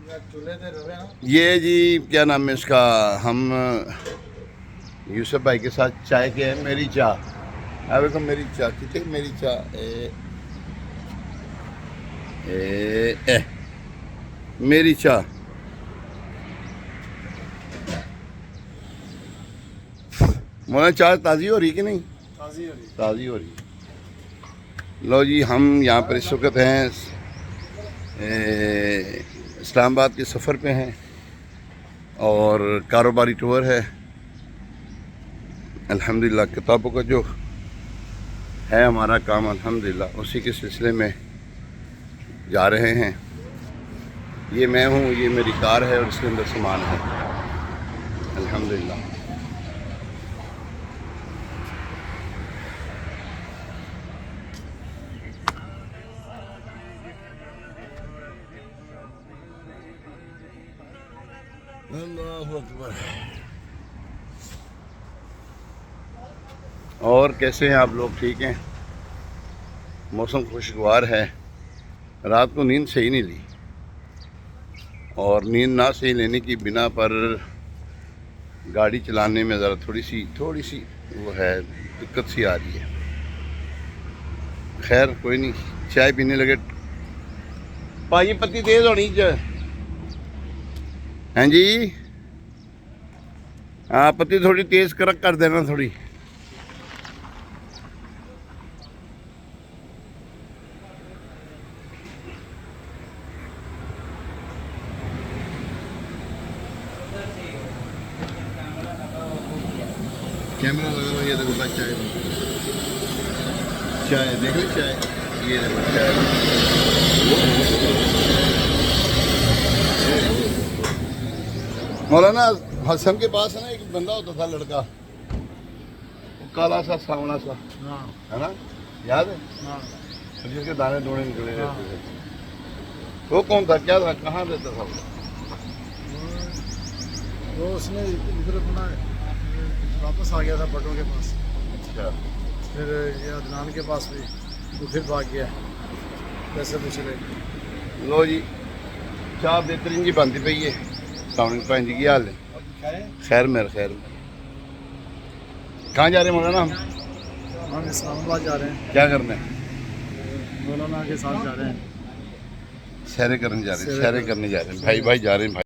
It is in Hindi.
ये जी क्या नाम है इसका, हम यूसुफ भाई के साथ चाय के हैं। मेरी चाय अब देखो, मेरी चाय कितनी, मेरी चाय मेरी चाय। मोला चाय ताज़ी हो रही कि नहीं? ताज़ी हो रही। ताज़ी हो रही। लो जी, हम यहाँ पर इस वक्त हैं, इस्लामाबाद के सफ़र पे हैं और कारोबारी टूर है। अल्हम्दुलिल्लाह किताबों का जो है हमारा काम, अल्हम्दुलिल्लाह उसी के सिलसिले में जा रहे हैं। ये मैं हूँ, ये मेरी कार है और इसके अंदर सामान है अल्हम्दुलिल्लाह। अल्लाहु अकबर। और कैसे हैं आप लोग? ठीक हैं? मौसम खुशगवार है। रात को नींद सही नहीं ली और नींद ना सही लेने की बिना पर गाड़ी चलाने में ज़रा थोड़ी सी वो है, दिक्कत सी आ रही है। खैर कोई नहीं, चाय पीने लगे। भाई पत्ती तेज होनी चाहिए। हैं जी? हाँ, पत्ती थोड़ी तेज कर देना थोड़ी। कैमरा लगा हुआ, ये देखो चाय, चाय देख लो, चाय ये देखो चाय। मौलाना हसन के पास है ना एक बंदा होता था, लड़का, वो काला सा सांवला सा, है ना, याद है? जिसके दाने दोने निकले रहते थे। वो कौन था, क्या था, कहाँ रहता था वो उसने इधर अपना वापस आ गया था बटों के पास। अच्छा। फिर ये अदनान के पास भी वो फिर भाग गया, पैसे पूछ रहे। लो जी, चाह बेहतरीन जी बनती पई है। सामने भैन जी की हाल है? खैर मेरे खैर। कहाँ जा रहे हैं मौलाना? हम इस्लामाबाद जा रहे हैं। क्या करना है? मौलाना के साथ जा रहे हैं। सैरे करने जा रहे हैं, सैरे करने जा रहे हैं, भाई जा रहे हैं भाई।